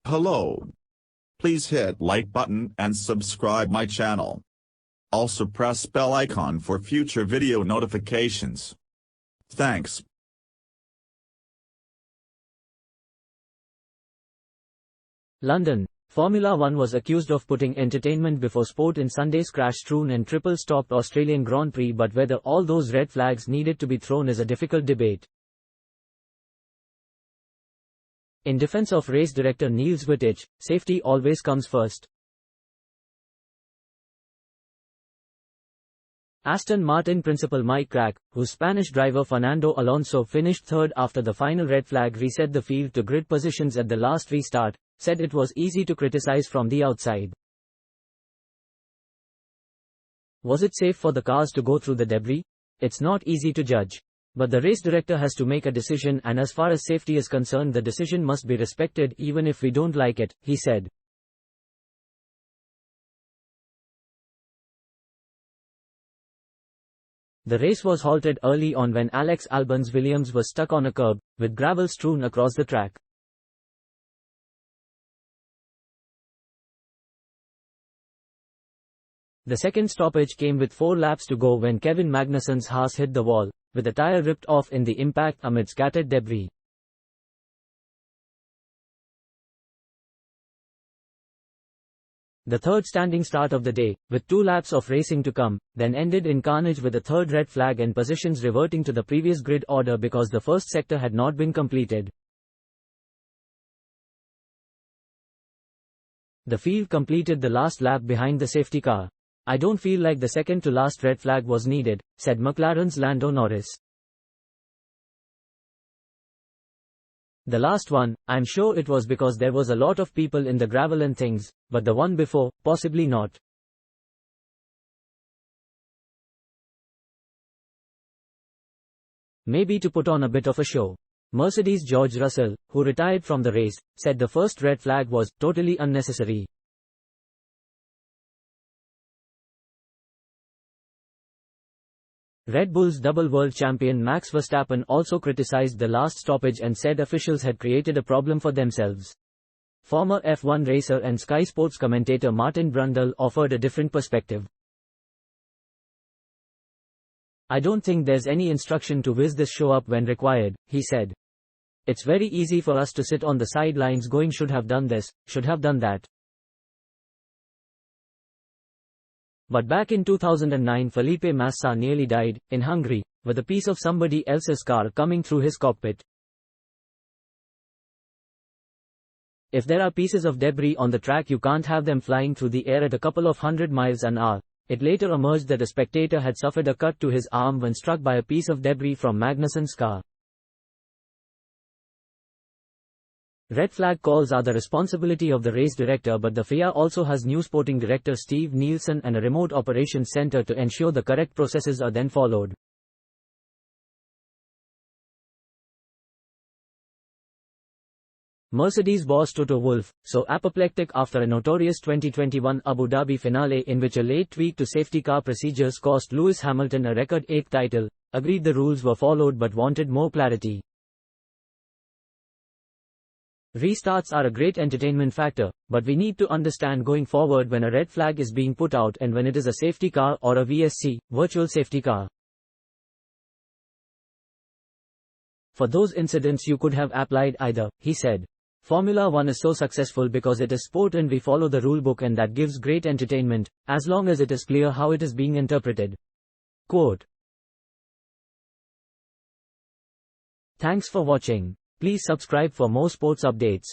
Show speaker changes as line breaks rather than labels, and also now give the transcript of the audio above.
Hello. Please hit like button and subscribe my channel. Also press bell icon for future video notifications. Thanks.
London. Formula One was accused of putting entertainment before sport in Sunday's crash-strewn and triple-stopped Australian Grand Prix, but whether all those red flags needed to be thrown is a difficult debate. In defense of race director Niels Wittich, safety always comes first. Aston Martin principal Mike Krack, whose Spanish driver Fernando Alonso finished third after the final red flag reset the field to grid positions at the last restart, said it was easy to criticize from the outside. Was it safe for the cars to go through the debris? It's not easy to judge. But the race director has to make a decision, and as far as safety is concerned, the decision must be respected even if we don't like it, he said. The race was halted early on when Alex Albon's Williams was stuck on a curb, with gravel strewn across the track. The second stoppage came with 4 laps to go when Kevin Magnussen's Haas hit the wall, with a tyre ripped off in the impact amid scattered debris. The third standing start of the day, with 2 laps of racing to come, then ended in carnage with a third red flag and positions reverting to the previous grid order because the first sector had not been completed. The field completed the last lap behind the safety car. "I don't feel like the second to last red flag was needed," said McLaren's Lando Norris. "The last one, I'm sure it was because there was a lot of people in the gravel and things, but the one before, possibly not." Maybe to put on a bit of a show. Mercedes' George Russell, who retired from the race, said the first red flag was totally unnecessary. Red Bull's double world champion Max Verstappen also criticized the last stoppage and said officials had created a problem for themselves. Former F1 racer and Sky Sports commentator Martin Brundle offered a different perspective. "I don't think there's any instruction to whiz this show up when required," he said. "It's very easy for us to sit on the sidelines going should have done this, should have done that." But back in 2009, Felipe Massa nearly died, in Hungary, with a piece of somebody else's car coming through his cockpit. If there are pieces of debris on the track, you can't have them flying through the air at a couple of 100 miles an hour. It later emerged that a spectator had suffered a cut to his arm when struck by a piece of debris from Magnussen's car. Red flag calls are the responsibility of the race director, but the FIA also has new sporting director Steve Nielsen and a remote operations center to ensure the correct processes are then followed. Mercedes boss Toto Wolff, so apoplectic after a notorious 2021 Abu Dhabi finale in which a late tweak to safety car procedures cost Lewis Hamilton a record 8th title, agreed the rules were followed but wanted more clarity. "Restarts are a great entertainment factor, but we need to understand going forward when a red flag is being put out and when it is a safety car or a VSC, virtual safety car. For those incidents you could have applied either," he said. "Formula One is so successful because it is sport and we follow the rulebook, and that gives great entertainment, as long as it is clear how it is being interpreted." Quote. Thanks for watching. Please subscribe for more sports updates.